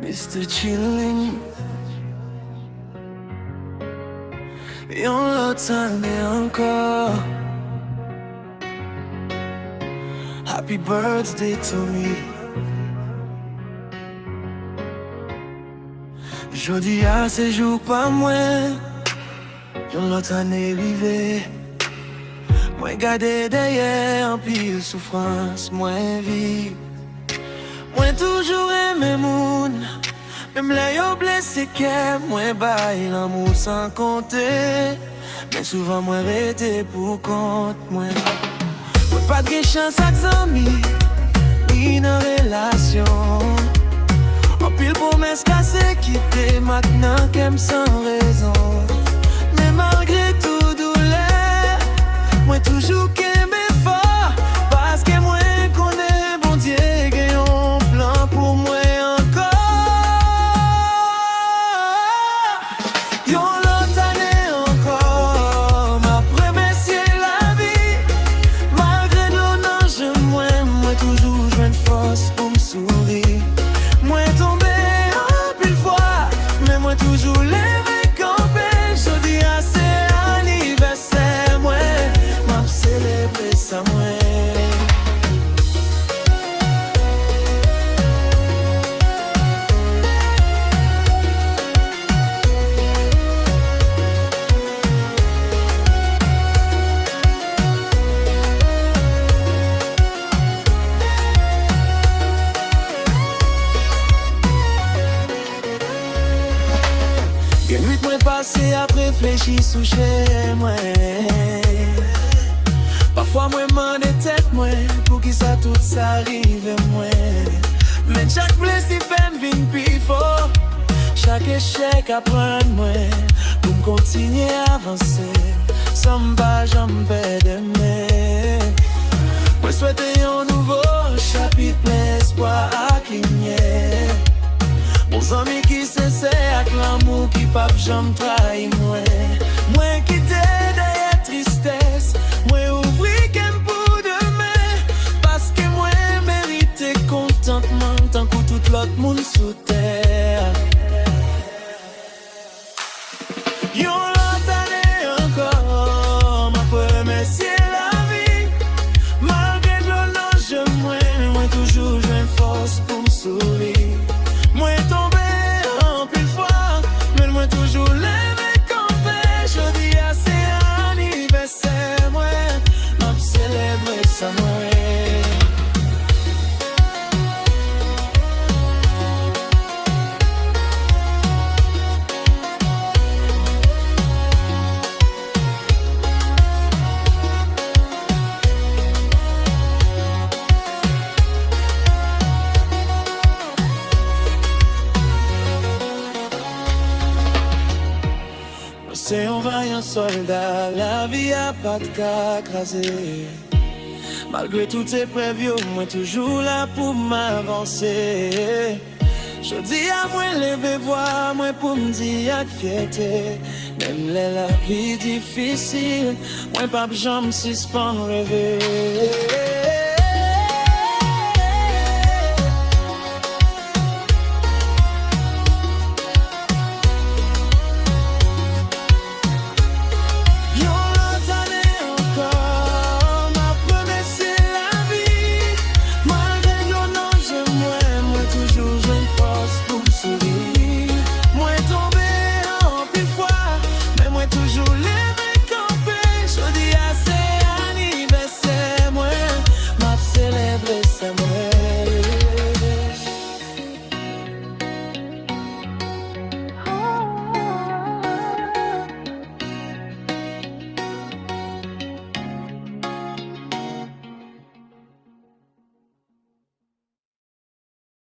Mr. Chillin'. Yon lot ane encore. Happy birthday to me. Jodi a se jou pa mwen. Yon lot ane rive. Mwen gade deye an pil soufrans mwen viv. Mwen toujou reme moun. Mem le yo blese ke mwen bay l'amou san konte. Men souvan mwen rete pou kont mwen. Mwen pat gen chans ak zami, ni nan relasyon. An pil promes kase kite maknan kem san rezon. Men malgre tout doule, mwen toujou keme fort. Paske mwen konen bon Dieu gen yon plan pou mwen. Toujours levé campé, jodi a c'est anniversaire mwen, m'ap célébrer ça mwen. Gen nuit mwen pase ap reflechi sou chè mwen. Parfois mwen mande tèt mwen pou ki sa tout sa rive mwen. Men chak blesi fèm vin pi fò. Chak échec apren mwen pou m'kontinye avanse. San pa jam pède men. Mwen souwete yon nouvo chapit ple espoir ak linye. Mon zami ki sese ak l'amour ki pap jam trahi mwen. Mwen kite deye tristesse, mwen ouvri kem pou demen. Paske mwen merite kontantman tankou tout lot moun sou terre. Yon lot ane ankor, ma promesye la vi. Malgré l'olonje mwen toujou jwen fos pou m'souri. Mwen tombe an pil fwa, men mwen toujou leve kampe. Jodi a se anniversaire mwen, m'ap celebre sa mwen. C'est un vaillant soldat, la vie a pas de cas crasé. Malgré toutes épreuves, moi toujours là pour m'avancer. Je dis à moi lever voix, moi pour me dire avec fierté. Même la vie difficile, moi pas jamais suspendre rêver.